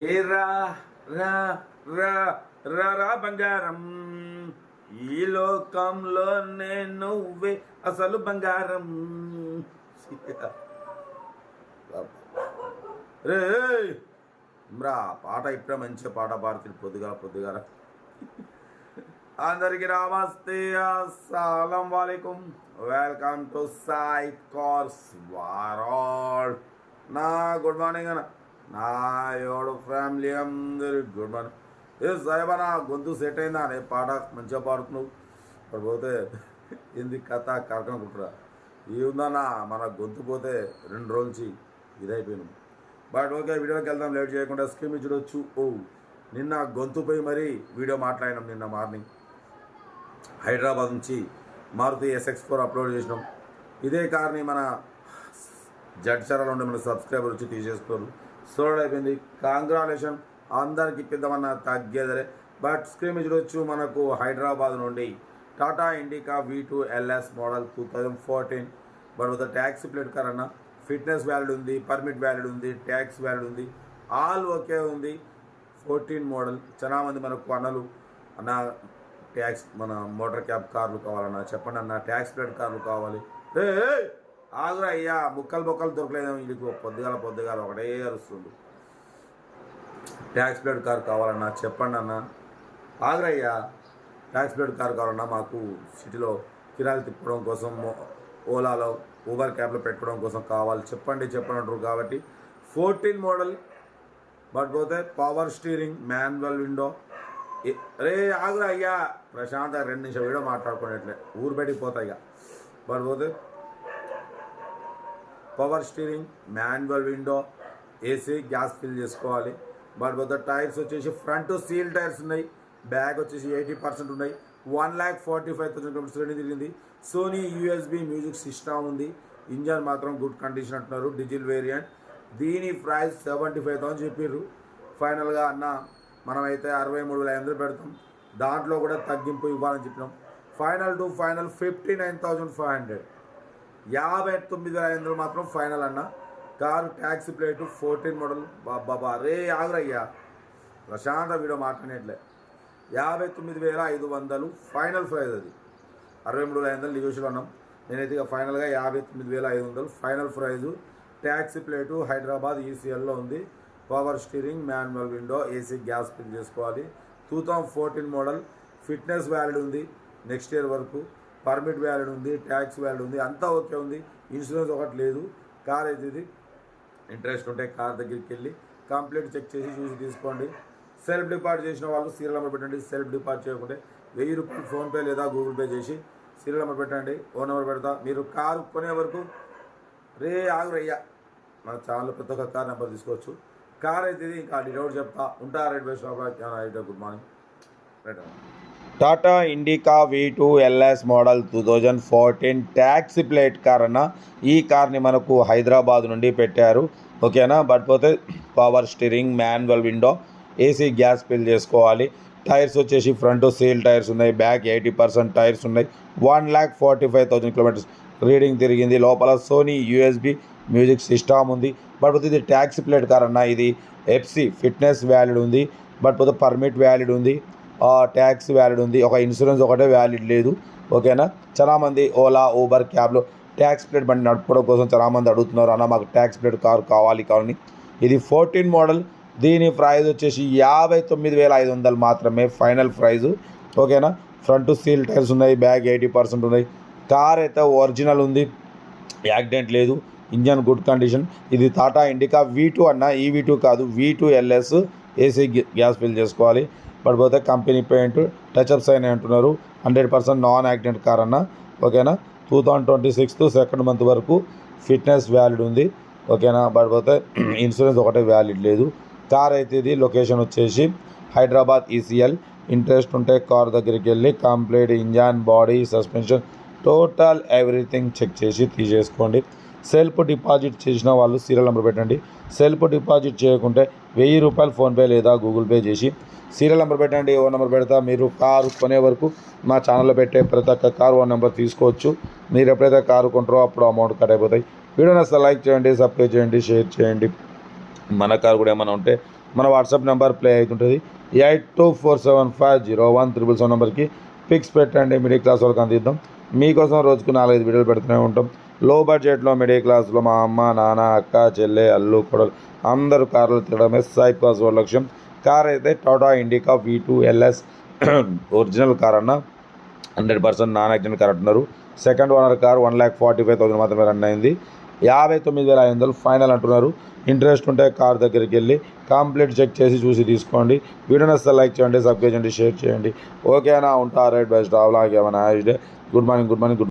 ఏరా రా రా రా రా బంగారం, ఈ లోకంలో నువ్వే అసలు బంగారం. రే రా పాట ఇప్పుడే మంచి పాట పాడుతుంది పొద్దుగా. అందరికి నమస్తే, అస్సలం వాలేకుం, welcome to Sai cars world. నా గుడ్ మార్నింగ్ అన్న, నా ఎవడు ఫ్యామిలీ అందరికి గుడ్ మార్నింగ్. ఏ సాయిబా నా గొంతు సెట్ అయిందా అనే పాట మంచిగా పాడుతున్నావు. ఇప్పుడు పోతే ఎందుకు కథ కరకనుకుంటురా ఏముందన్నా, మన గొంతు పోతే 2 రోజుల నుంచి ఇదైపోయినాం. బట్ ఓకే, వీడియోకి వెళ్దాం లేట్ చేయకుండా. స్క్రీన్ చూడొచ్చు. నిన్న గొంతుపై మరీ వీడియో మాట్లాడినాం. నిన్న మార్నింగ్ హైదరాబాద్ నుంచి మారుతి SX4 అప్లోడ్ చేసినాం. ఇదే కార్ని మన జడ్చరాలో ఉండే మన సబ్స్క్రైబర్ వచ్చి తీసేసుకోరు, సోల్డ్ అయిపోయింది. కాంగ్రాచులేషన్, అందరికి ఇప్పిద్దామన్నా తగ్గేదరే. బట్ స్క్రీన్ చూడొచ్చు, మనకు హైదరాబాద్ నుండి Tata indica V2 LS model 2014. But with taxi plate car అన్న. ఫిట్నెస్ వ్యాలిడ్ ఉంది, పర్మిట్ వ్యాలిడ్ ఉంది, ట్యాక్స్ వ్యాలిడ్ ఉంది, ఆల్ ఓకే ఉంది. 14 మోడల్. చాలా మంది మనకు అన్నలు అన్న ట్యాక్స్ మన మోటార్ క్యాబ్ కార్లు కావాలన్నా చెప్పండి అన్న, ట్యాక్స్ ప్లేట్ కార్లు కావాలి. ఆగురా అయ్యా, బొక్కలు దొరకలేదు వీడికి. పొద్దుగాల ఒకటే అరుస్తుంది. ట్యాక్స్ ప్లేట్ కార్ కావాలన్నా చెప్పండి అన్న. ఆగురా అయ్యా, ట్యాక్స్ ప్లేట్ కార్ కావాలన్నా మాకు సిటీలో కిరాయిలు తిప్పడం కోసం, ఓలాలో ఊబర్ క్యాబ్లో పెట్టుకోవడం కోసం కావాలి, చెప్పండి అంటారు. కాబట్టి 14 మోడల్. బట్ పోతే పవర్ స్టీరింగ్, మాన్యువల్ విండో. రే ఆగురా అయ్యా, ప్రశాంత 2 నిమిషం వీడియో మాట్లాడుకునేట్లే ఊరు బయటికి పోతాయి ఇక. బట్ పోతే power steering, manual window, AC, gas fill చేసుకోవాలి. బట్ పోతే టైర్స్ వచ్చేసి ఫ్రంట్ సీల్ టైర్స్ ఉన్నాయి, బ్యాక్ వచ్చేసి 80% ఉన్నాయి. 1,45,000 కిలోమీటర్స్ రేంజ్ తిరిగింది. సోనీ USB మ్యూజిక్ సిస్టమ్ ఉంది. ఇంజన్ మాత్రం గుడ్ కండిషన్ అంటున్నారు, డీజిల్ వేరియంట్. దీని ప్రైస్ 75,000 చెప్పారు. ఫైనల్గా అన్న మనమైతే 63,500 పెడతాం. దాంట్లో కూడా తగ్గింపు ఇవ్వాలని చెప్పినాం. ఫైనల్ 59,500, 59,500 మాత్రం ఫైనల్ అన్న. Car taxi plate 14 model. బాబా రే ఆగురయ్యా, ప్రశాంత వీడియో మాట్లాడేట్లే. 59,500 final praise. అది 63,500 నెగోషియల్ అన్నాం. నేనైతే ఇక ఫైనల్గా 59,500 final price. Taxi plate Hyderabad ECLలో ఉంది. Power steering, manual window, AC, gas fill చేసుకోవాలి. 2014 మోడల్. ఫిట్నెస్ వ్యాలిడ్ ఉంది నెక్స్ట్ ఇయర్ వరకు. పర్మిట్ వ్యాలిడ్ ఉంది, ట్యాక్స్ వ్యాలిడ్ ఉంది, అంతా ఓకే ఉంది. ఇన్సూరెన్స్ ఒకటి లేదు. కార్ అయితే ఇది ఇంట్రెస్ట్ ఉంటే కార్ దగ్గరికి వెళ్ళి కంప్లీట్ చెక్ చేసి చూసి తీసుకోండి. సెల్ఫ్ డిపాజిట్ చేసిన వాళ్ళు సీరియల్ నెంబర్ పెట్టండి. సెల్ఫ్ డిపాజిట్ చేయకుంటే 1000 రూపాయలు ఫోన్పే లేదా గూగుల్ పే చేసి సీరియల్ నెంబర్ పెట్టండి. ఓ నెంబర్ పెడతా. మీరు కారు కొనే వరకు రే ఆగురయ్యా, మన ఛానల్లో ప్రతి ఒక్క కార్ నెంబర్ తీసుకోవచ్చు. కార్ అయితే ఇది ఇంకా డౌట్ చెప్తా ఉంటా. Right by shop. Good morning. Right. Tata indica V2 LS model 2014 taxi plate car అన్న. ఈ కార్ని మనకు హైదరాబాద్ నుండి పెట్టారు, ఓకేనా. బట్ పోతే power steering, manual window, AC, gas fill చేసుకోవాలి. టైర్స్ వచ్చేసి ఫ్రంట్ సీల్ టైర్స్ ఉన్నాయి, బ్యాక్ 80% టైర్స్ ఉన్నాయి. 1,45,000 కిలోమీటర్స్ రీడింగ్ తిరిగింది. లోపల సోనీ USB మ్యూజిక్ సిస్టమ్ ఉంది. బట్ పోతే ఇది ట్యాక్సీ ప్లేట్ కార్ అన్న. ఇది FC ఫిట్నెస్ వ్యాలిడ్ ఉంది. బట్ పోతే పర్మిట్ వ్యాలిడ్ ఉంది, ట్యాక్స్ వ్యాలిడ్ ఉంది. ఒక ఇన్సూరెన్స్ ఒకటే వ్యాలిడ్ లేదు, ఓకేనా. చాలామంది ఓలా, ఊబర్ క్యాబ్లో ట్యాక్స్ ప్లేట్ బండి నడపడం కోసం చాలామంది అడుగుతున్నారు అన్న, మాకు ట్యాక్స్ ప్లేట్ కారు కావాలని. ఇది 14 మోడల్. దీని ప్రైజ్ వచ్చేసి 59,500 మాత్రమే ఫైనల్ ప్రైజు, ఓకేనా. ఫ్రంట్ సీల్ టైర్స్ ఉన్నాయి, బ్యాక్ 80% ఉన్నాయి. కార్ అయితే ఒరిజినల్ ఉంది, యాక్సిడెంట్ లేదు, ఇంజన్ గుడ్ కండిషన్. ఇది టాటా ఇండికా V2 అన్న. ఈ V2 కాదు, V2 LS. AC, gas fill చేసుకోవాలి. పడిపోతే కంపెనీ పెయింట్ టచ్అప్స్ అయినాయి అంటున్నారు. 100% నాన్ యాక్సిడెంట్ కార్ అన్న, ఓకేనా. 2026 సెకండ్ మంత్ వరకు ఫిట్నెస్ వ్యాలిడ్ ఉంది, ఓకేనా. పడిపోతే ఇన్సూరెన్స్ ఒకటే వ్యాలిడ్ లేదు. కార్ అయితే ఇది లొకేషన్ వచ్చేసి హైదరాబాద్ ECL. ఇంట్రెస్ట్ ఉంటే కార్ దగ్గరికి వెళ్ళి complete engine, body, suspension, total everything check చేసి తీసేసుకోండి. సెల్ఫ్ డిపాజిట్ చేసిన వాళ్ళు సీరియల్ నెంబర్ పెట్టండి. సెల్ఫ్ డిపాజిట్ చేయకుంటే 1000 రూపాయలు ఫోన్పే లేదా గూగుల్ పే చేసి సీరియల్ నెంబర్ పెట్టండి. ఓ నెంబర్ పెడతా. మీరు కారు కొనే వరకు మా ఛానల్లో పెట్టే ప్రతి ఒక్క కారు ఓ నెంబర్ తీసుకోవచ్చు. మీరు ఎప్పుడైతే కారు కొంటారో అప్పుడు అమౌంట్ కట్ అయిపోతాయి. వీడియోని అసలు లైక్ చేయండి, సబ్స్క్రైబ్ చేయండి, షేర్ చేయండి. మన కారు కూడా ఏమైనా ఉంటే మన వాట్సాప్ నెంబర్ ప్లే అవుతుంటుంది 8247501777 నెంబర్కి పిక్స్ పెట్టండి. మిడిల్ క్లాస్ వాళ్ళకి అందిద్దాం. మీకోసం రోజుకు 4-5 వీడియోలు పెడుతూనే ఉంటాం. లో బడ్జెట్లో మిడిల్ క్లాస్లో మా అమ్మ నాన్న అక్క చెల్లె అల్లు కొడలు అందరూ కార్లు తిరగడమే సైడ్ పాస్ వాళ్ళ లక్ష్యం. కార్ అయితే Tata indica V2 LS original car అన్న 100% నాన్ యాక్సిడెంట్ కార్ అంటున్నారు. సెకండ్ ఓనర్ కార్ 1,45,000 మాత్రమే రన్ అయింది. 59,500 ఫైనల్ అంటున్నారు. ఇంట్రెస్ట్ ఉంటే కార్ దగ్గరికి వెళ్ళి కంప్లీట్ చెక్ చేసి చూసి తీసుకోండి. వీడియో నచ్చితే లైక్ చేయండి, సబ్స్క్రైబ్ చేయండి, షేర్ చేయండి. ఓకేనా? ఉంటా. Right best. Good morning.